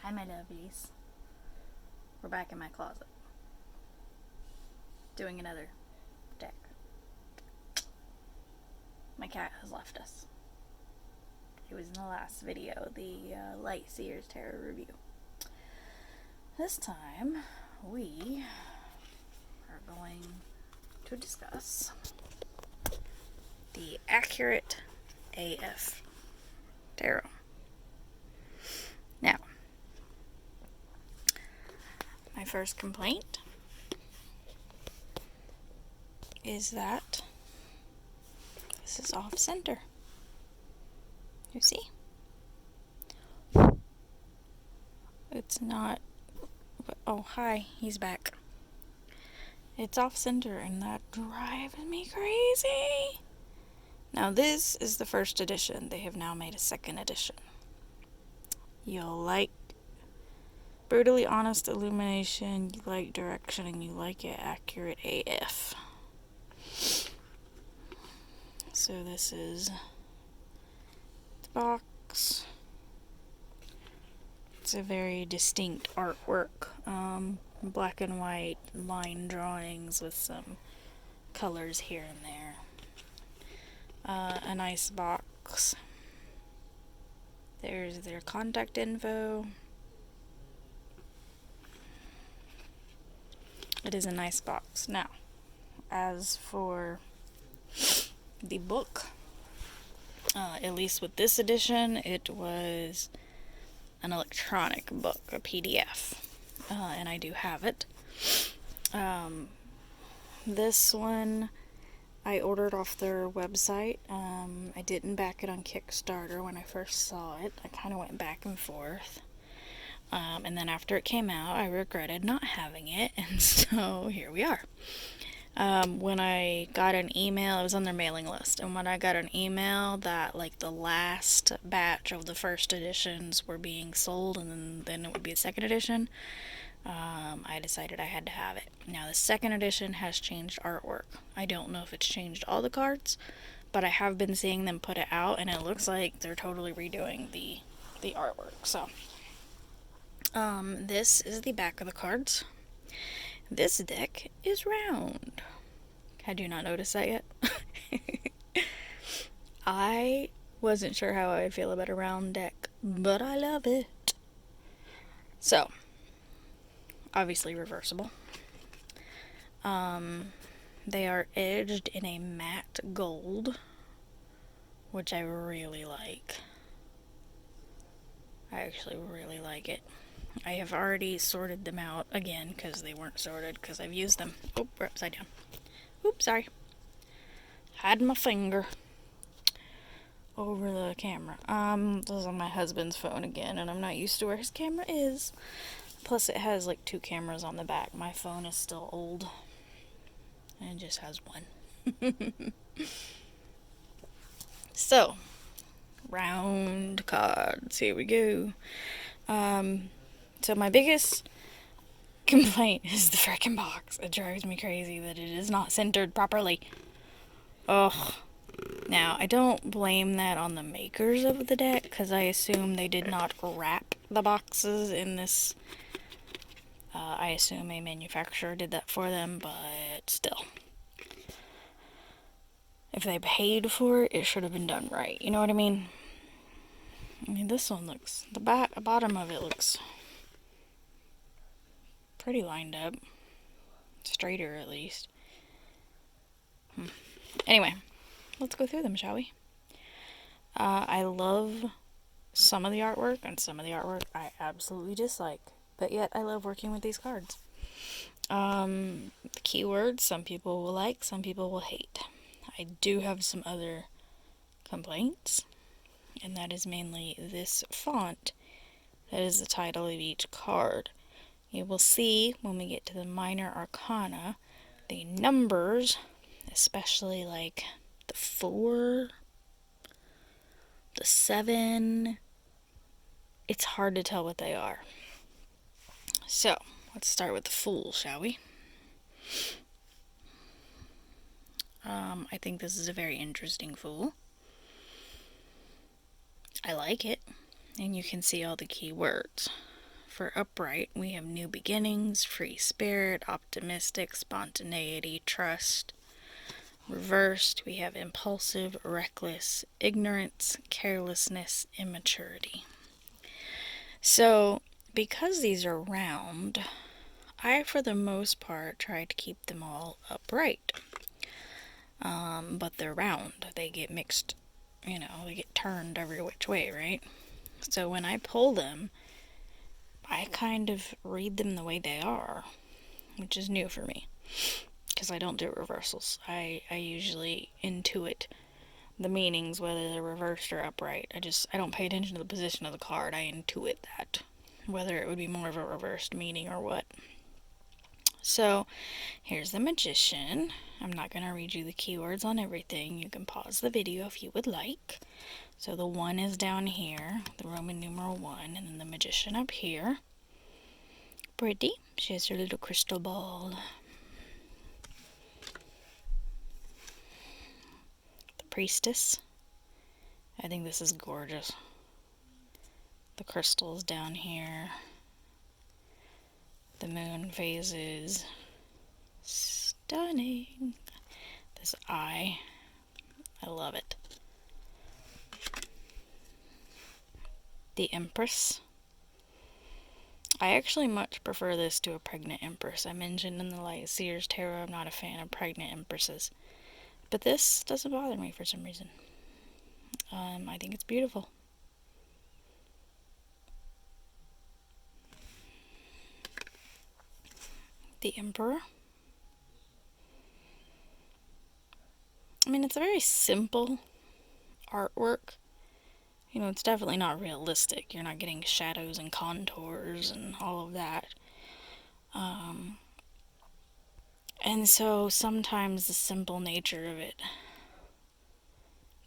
Hi, my lovelies. We're back in my closet. Doing another deck. My cat has left us. It was in the last video, the Light Seers Tarot review. This time, we are going to discuss the Accurate AF Tarot. Now, my first complaint is that this is off center. You see? It's not. Oh, hi, he's back. It's off center, and that drives me crazy. Now, this is the first edition. They have now made a second edition. You'll like brutally honest illumination, you like direction, and you like it accurate AF. So this is the box. It's a very distinct artwork. Black and white line drawings with some colors here and there. A nice box. There's their contact info. It is a nice box. Now, as for the book, at least with this edition, it was an electronic book, a PDF, and I do have it. This one I ordered off their website. I didn't back it on Kickstarter when I first saw it. I kind of went back and forth. And then after it came out, I regretted not having it, and so here we are. When I got an email, I was on their mailing list, and when I got an email that like the last batch of the first editions were being sold, and then it would be a second edition, I decided I had to have it. Now the second edition has changed artwork. I don't know if it's changed all the cards, but I have been seeing them put it out, and it looks like they're totally redoing the artwork. So this is the back of the cards. This deck is round. Had you not noticed that yet? I wasn't sure how I would feel about a round deck, but I love it. So, obviously reversible. They are edged in a matte gold, which I really like. I actually really like it. I have already sorted them out again because they weren't sorted because I've used them. Oh, we're upside down. Oops, sorry. Had my finger over the camera. This is on my husband's phone again, and I'm not used to where his camera is. Plus, it has like 2 cameras on the back. My phone is still old, and it just has one. So, round cards. Here we go. So my biggest complaint is the frickin' box. It drives me crazy that it is not centered properly. Ugh. Now, I don't blame that on the makers of the deck, because I assume they did not wrap the boxes in this. I assume a manufacturer did that for them, but still. If they paid for it, it should have been done right. You know what I mean? I mean, this one looks... the bottom of it looks pretty lined up. Straighter, at least. Anyway, let's go through them, shall we? I love some of the artwork, and some of the artwork I absolutely dislike. But yet, I love working with these cards. The keywords, some people will like, some people will hate. I do have some other complaints, and that is mainly this font. That is the title of each card. You will see when we get to the minor arcana, the numbers, especially like the 4, the 7, it's hard to tell what they are. So, let's start with the Fool, shall we? I think this is a very interesting Fool. I like it, and you can see all the key words. for upright, we have new beginnings, free spirit, optimistic, spontaneity, trust. Reversed, we have impulsive, reckless, ignorance, carelessness, immaturity. So, because these are round, I, for the most part, try to keep them all upright. But they're round. They get mixed, they get turned every which way, right? So when I pull them, I kind of read them the way they are, which is new for me, because I don't do reversals. I usually intuit the meanings, whether they're reversed or upright. I don't pay attention to the position of the card. I intuit that, whether it would be more of a reversed meaning or what. So, here's the Magician. I'm not going to read you the keywords on everything. You can pause the video if you would like. So the 1 is down here, the Roman numeral 1, and then the Magician up here. Pretty. She has her little crystal ball. The Priestess. I think this is gorgeous. The crystals down here. The moon phases. Stunning. This eye. I love it. The Empress. I actually much prefer this to a pregnant Empress. I mentioned in the Light Seers Tarot I'm not a fan of pregnant Empresses. But this doesn't bother me for some reason. I think it's beautiful. The Emperor. I mean, it's a very simple artwork. It's definitely not realistic. You're not getting shadows and contours and all of that. And so sometimes the simple nature of it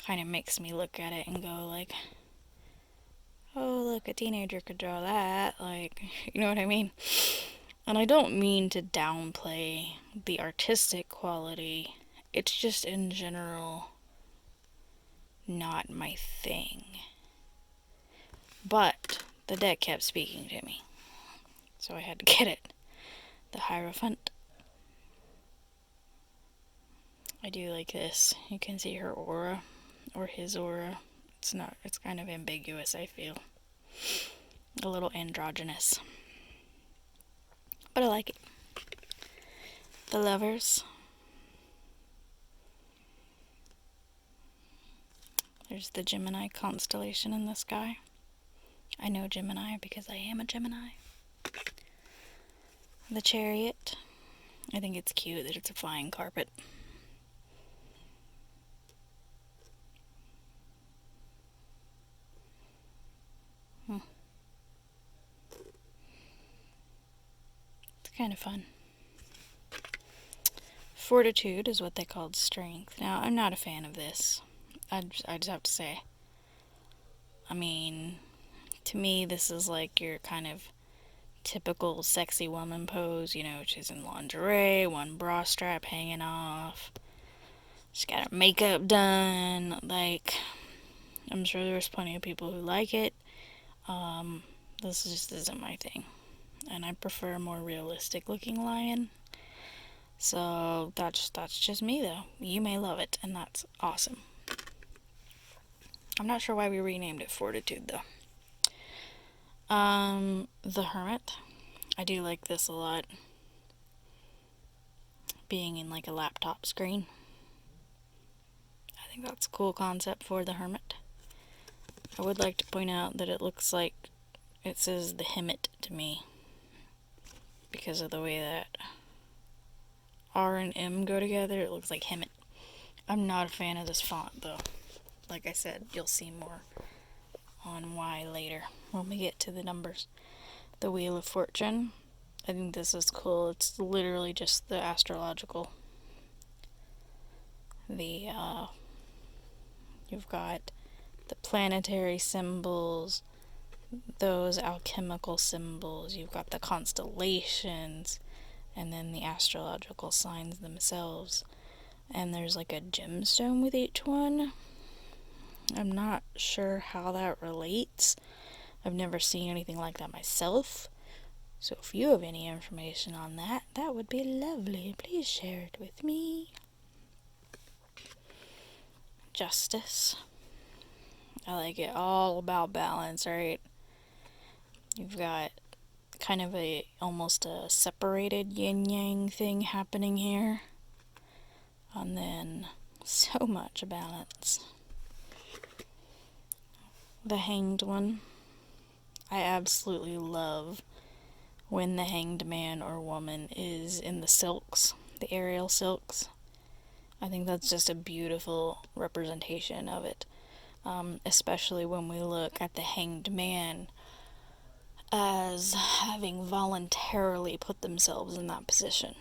kind of makes me look at it and go like, oh, look, a teenager could draw that. Like, you know what I mean? And I don't mean to downplay the artistic quality. It's just in general not my thing. But the deck kept speaking to me, so I had to get it. The Hierophant. I do like this. You can see her aura, or his aura. It's kind of ambiguous, I feel. A little androgynous. But I like it. The Lovers. There's the Gemini constellation in the sky. I know Gemini because I am a Gemini. The Chariot. I think it's cute that it's a flying carpet. It's kind of fun. Fortitude is what they called strength. Now, I'm not a fan of this. I just have to say. I mean, to me, this is like your kind of typical sexy woman pose. She's in lingerie, one bra strap hanging off. She's got her makeup done. Like, I'm sure there's plenty of people who like it. This just isn't my thing. And I prefer a more realistic looking lion. So that's just me though. You may love it, and that's awesome. I'm not sure why we renamed it Fortitude though. The Hermit. I do like this a lot. Being in like a laptop screen. I think that's a cool concept for the Hermit. I would like to point out that it looks like it says the Hermit to me, because of the way that R and M go together. It looks like Hermit. I'm not a fan of this font though. Like I said, you'll see more on why later when we get to the numbers. The Wheel of Fortune. I think this is cool. It's literally just the astrological. You've got the planetary symbols, those alchemical symbols, you've got the constellations, and then the astrological signs themselves. And there's like a gemstone with each one. I'm not sure how that relates. I've never seen anything like that myself. So if you have any information on that, that would be lovely. Please share it with me. Justice. I like it all about balance, right? You've got kind of almost a separated yin-yang thing happening here. And then so much balance. The Hanged One. I absolutely love when the hanged man or woman is in the silks, the aerial silks. I think that's just a beautiful representation of it. Especially when we look at the hanged man as having voluntarily put themselves in that position.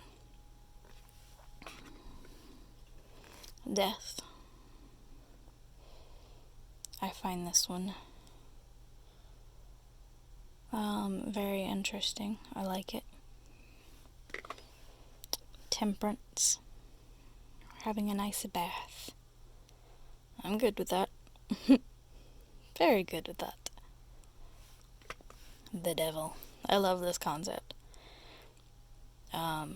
Death. I find this one very interesting. I like it. Temperance. Having a nice bath. I'm good with that. Very good with that. The Devil. I love this concept.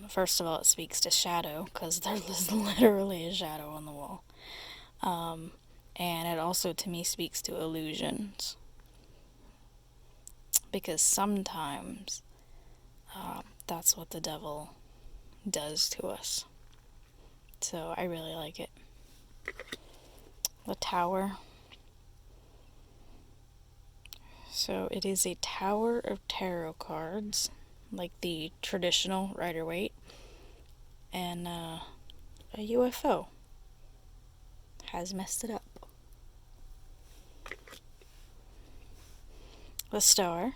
First of all, it speaks to shadow, because there's literally a shadow on the wall. And it also, to me, speaks to illusions. Because sometimes that's what the devil does to us. So I really like it. The Tower. So it is a tower of tarot cards, like the traditional Rider-Waite, and a UFO has messed it up. The Star.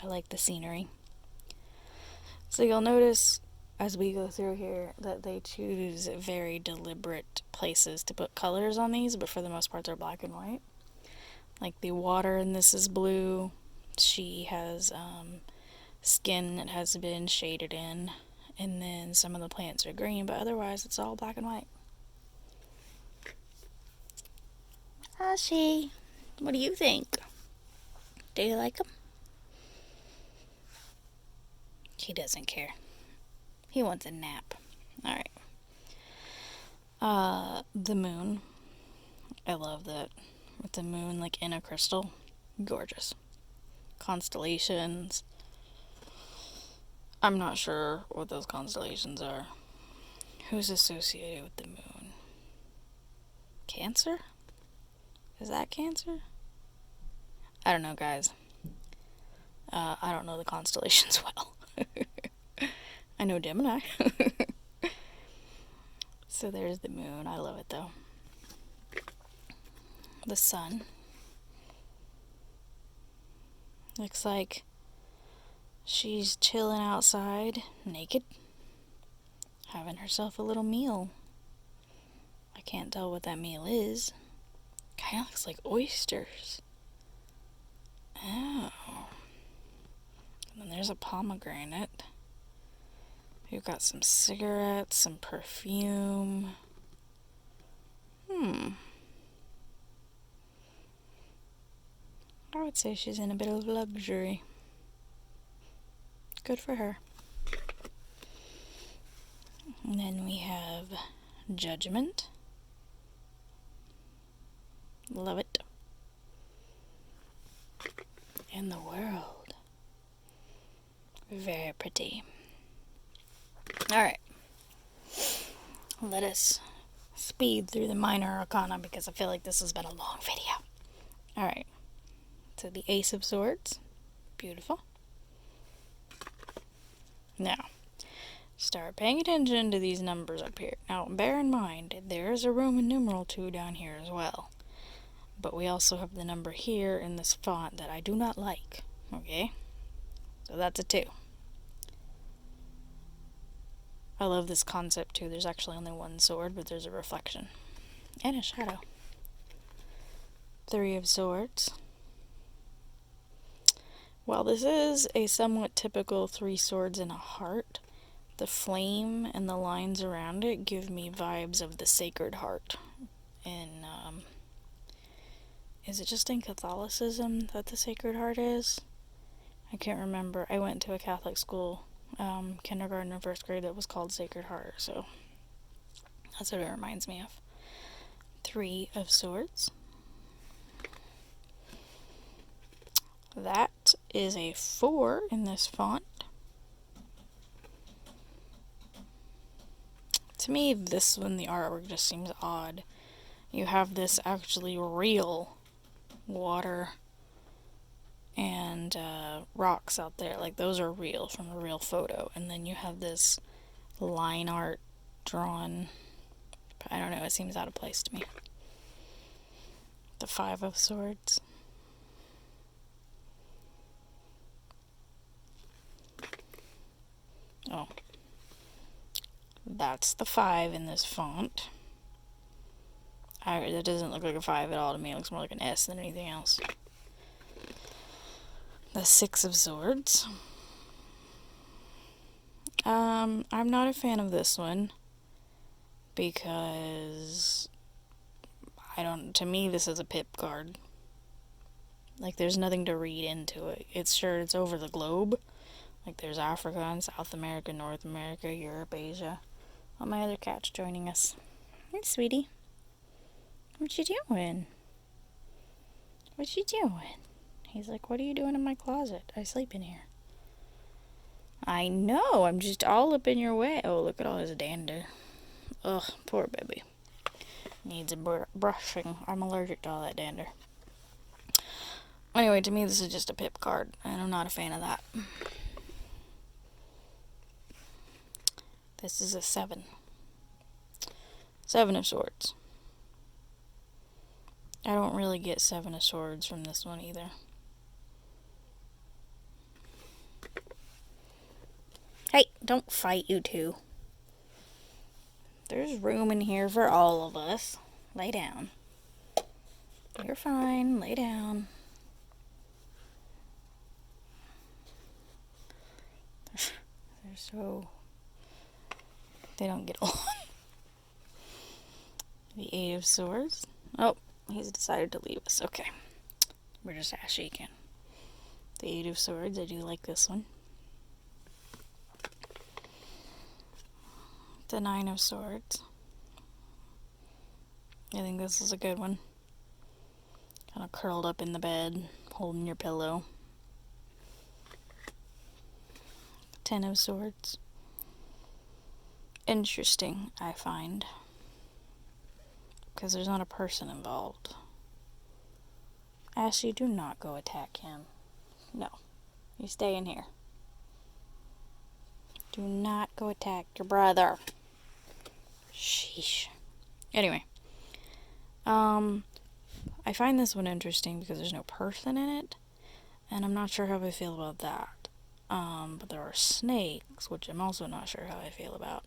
I like the scenery. So you'll notice as we go through here that they choose very deliberate places to put colors on these, but for the most part they're black and white. Like the water in this is blue. She has skin that has been shaded in, and then some of the plants are green, but otherwise it's all black and white. Ashy, what do you think? Do you like him? He doesn't care. He wants a nap. Alright. The Moon. I love that. With the moon like in a crystal. Gorgeous. Constellations. I'm not sure what those constellations are. Who's associated with the moon? Cancer? Is that Cancer? I don't know, guys. I don't know the constellations well. I know Gemini. So there's the moon. I love it though. The Sun. Looks like she's chilling outside, naked, having herself a little meal. I can't tell what that meal is. Kind of looks like oysters. Oh. And then there's a pomegranate. We've got some cigarettes, some perfume. I would say she's in a bit of luxury. Good for her. And then we have Judgement. Love it. And the World. Very pretty. Alright. Let us speed through the minor arcana because I feel like this has been a long video. Alright. So the Ace of Swords. Beautiful. Now, start paying attention to these numbers up here. Now, bear in mind, there is a Roman numeral 2 down here as well. But we also have the number here in this font that I do not like. Okay? So that's a 2. I love this concept too. There's actually only one sword, but there's a reflection. And a shadow. 3 of Swords. While this is a somewhat typical 3 swords and a heart, the flame and the lines around it give me vibes of the Sacred Heart is it just in Catholicism that the Sacred Heart is? I can't remember. I went to a Catholic school, kindergarten and first grade, that was called Sacred Heart, so that's what it reminds me of. 3 of Swords. That is a 4 in this font. To me, this one, the artwork just seems odd. You have this actually real water and rocks out there. Like, those are real from a real photo. And then you have this line art drawn. I don't know, it seems out of place to me. The 5 of Swords. Oh. That's the 5 in this font. That doesn't look like a 5 at all to me. It looks more like an S than anything else. The 6 of Swords. I'm not a fan of this one because to me this is a pip card. Like, there's nothing to read into it. It's over the globe. Like, there's Africa and South America, North America, Europe, Asia. Oh, my other cat's joining us. Hey, sweetie. What you doing? What you doing? He's like, what are you doing in my closet? I sleep in here. I know, I'm just all up in your way. Oh, look at all his dander. Ugh, poor baby. Needs a brushing. I'm allergic to all that dander. Anyway, to me this is just a pip card, and I'm not a fan of that. This is a 7. 7 of Swords. I don't really get 7 of Swords from this one either. Hey, don't fight, you two. There's room in here for all of us. Lay down. You're fine. Lay down. They're so... They don't get along. The 8 of Swords. Oh, he's decided to leave us. Okay. We're just Ashy again. The 8 of Swords. I do like this one. The 9 of Swords. I think this is a good one. Kind of curled up in the bed, holding your pillow. 10 of Swords. Interesting, I find. Because there's not a person involved. Ashley, do not go attack him. No. You stay in here. Do not go attack your brother. Sheesh. Anyway. I find this one interesting because there's no person in it. And I'm not sure how I feel about that. But there are snakes, which I'm also not sure how I feel about.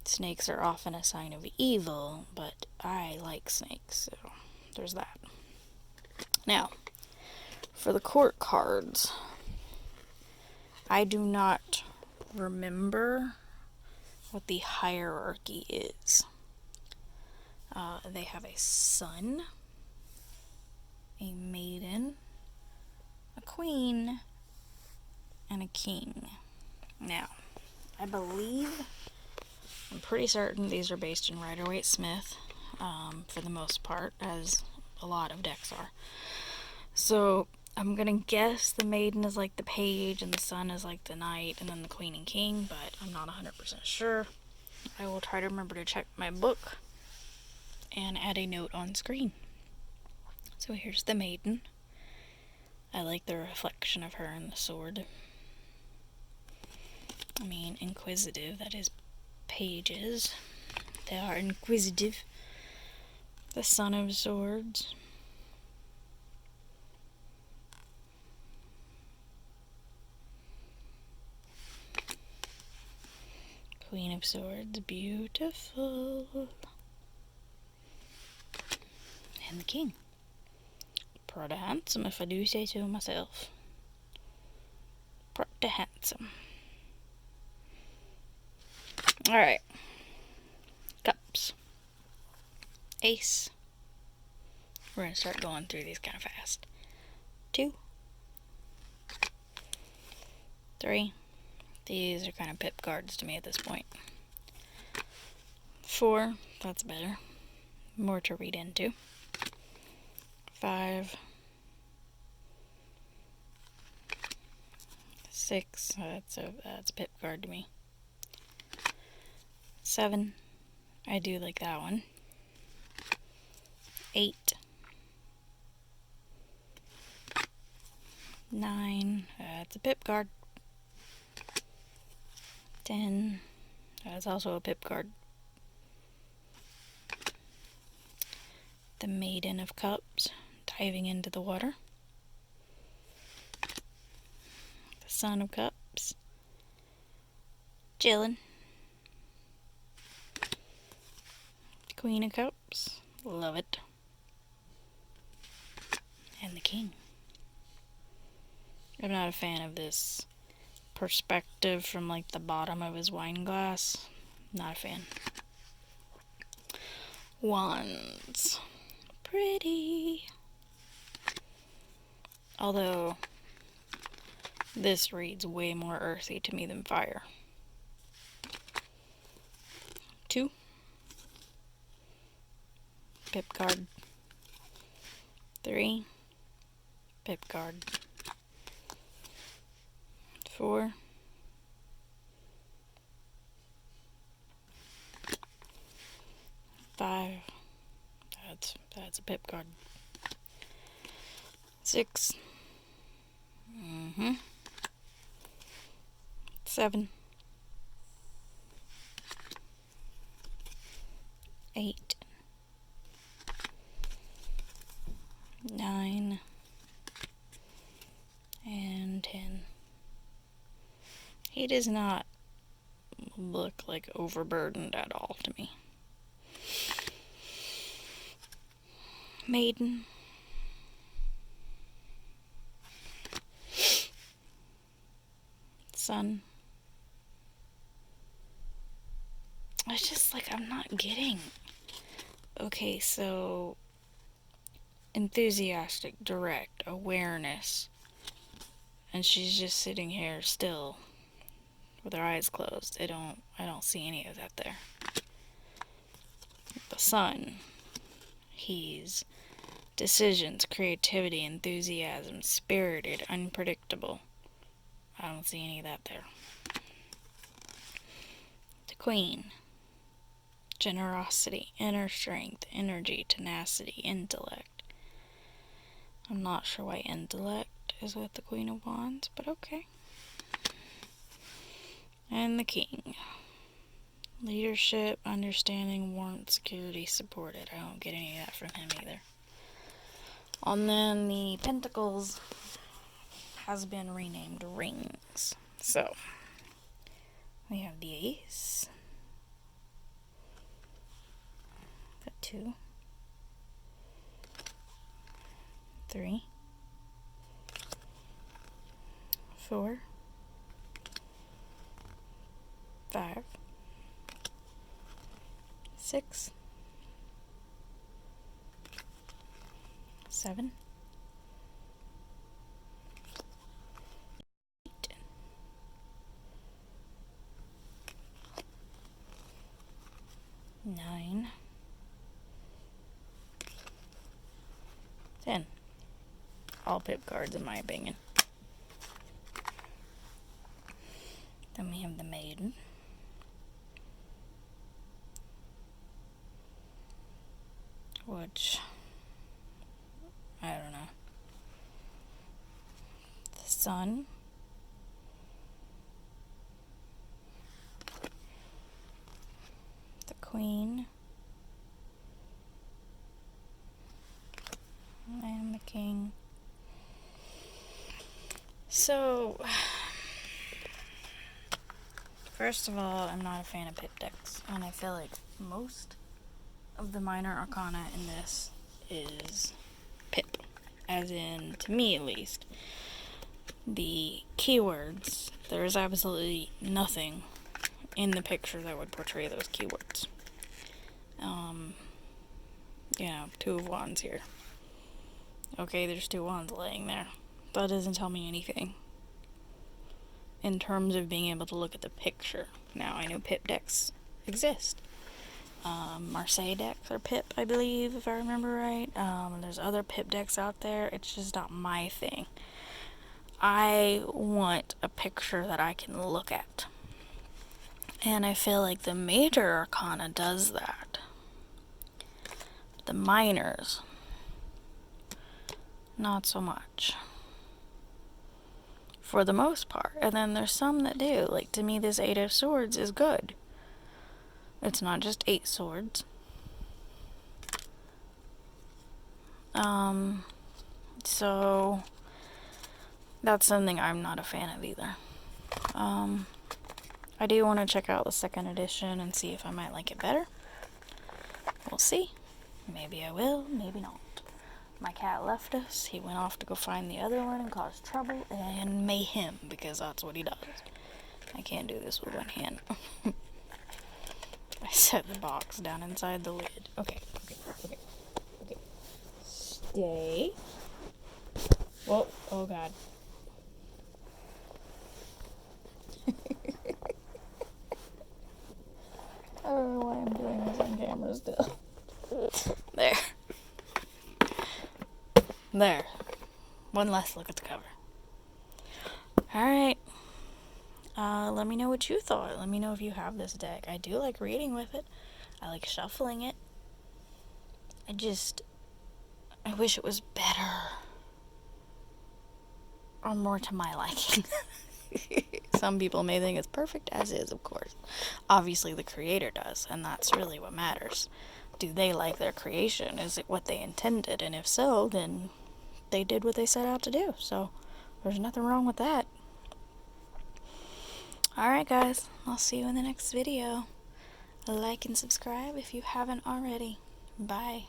Snakes are often a sign of evil, but I like snakes, so there's that. Now, for the court cards, I do not remember what the hierarchy is. They have a sun, a maiden, a queen, and a king. Now, I'm pretty certain these are based in Rider-Waite-Smith, for the most part, as a lot of decks are. So, I'm gonna guess the maiden is like the page, and the sun is like the knight, and then the queen and king, but I'm not 100% sure. I will try to remember to check my book and add a note on screen. So here's the maiden. I like the reflection of her in the sword. I mean, inquisitive, that is pages. They are inquisitive. The Son of Swords. Queen of Swords, beautiful. And the King. Pretty handsome, if I do say so myself. Pretty handsome. Alright. Cups. Ace. We're going to start going through these kind of fast. 2, 3. These are kind of pip cards to me at this point. 4, that's better. More to read into. 5, 6, that's a pip card to me. 7, I do like that one. 8, 9, that's a pip card. 10, that's also a pip card. The Maiden of Cups, diving into the water. The Son of Cups, chilling. Queen of Cups, love it. And the King. I'm not a fan of this perspective from like the bottom of his wine glass. Not a fan. Wands. Pretty. Although this reads way more earthy to me than fire. 2. Pip card. 3. Pip card. 4. 5. That's a pip card. 6. 7. 8. 9. And 10. He does not look like overburdened at all to me. Maiden. Sun. It's just like I'm not getting. Okay, so enthusiastic, direct, awareness. And she's just sitting here still with her eyes closed. I don't see any of that there. The Sun. He's decisions, creativity, enthusiasm, spirited, unpredictable. I don't see any of that there. The Queen. Generosity, inner strength, energy, tenacity, intellect. I'm not sure why intellect is with the Queen of Wands, but okay. And the King. Leadership, understanding, warmth, security, supported. I don't get any of that from him either. And then the Pentacles has been renamed Rings. So, we have the Ace. The 2. 3. 4. 5. 6. 7. 8. 9. 10. All pip cards in my opinion. Then we have the Maiden. Which, I don't know. The Sun. The Queen. And the King. So, first of all, I'm not a fan of pip decks, and I feel like most of the minor arcana in this is pip, as in, to me at least. The keywords, there is absolutely nothing in the picture that would portray those keywords. You know, 2 of Wands here. Okay, there's 2 wands laying there. That doesn't tell me anything in terms of being able to look at the picture. Now, I know pip decks exist. Marseille decks are pip, I believe, if I remember right. There's other pip decks out there. It's just not my thing. I want a picture that I can look at. And I feel like the major arcana does that. The minors, not so much. For the most part. And then there's some that do. Like, to me, this 8 of Swords is good. It's not just 8 swords. So that's something I'm not a fan of either. I do want to check out the 2nd edition and see if I might like it better. We'll see. Maybe I will, maybe not. My cat left us. He went off to go find the other one and cause trouble and mayhem, because that's what he does. I can't do this with one hand. I set the box down inside the lid. Okay. Stay. Whoa, oh god. I don't know why I'm doing this on camera still. There. There. One last look at the cover. Alright. Let me know what you thought. Let me know if you have this deck. I do like reading with it. I like shuffling it. I wish it was better. Or more to my liking. Some people may think it's perfect, as is, of course. Obviously, the creator does, and that's really what matters. Do they like their creation? Is it what they intended? And if so, then they did what they set out to do. So, there's nothing wrong with that. Alright, guys. I'll see you in the next video. Like and subscribe if you haven't already. Bye.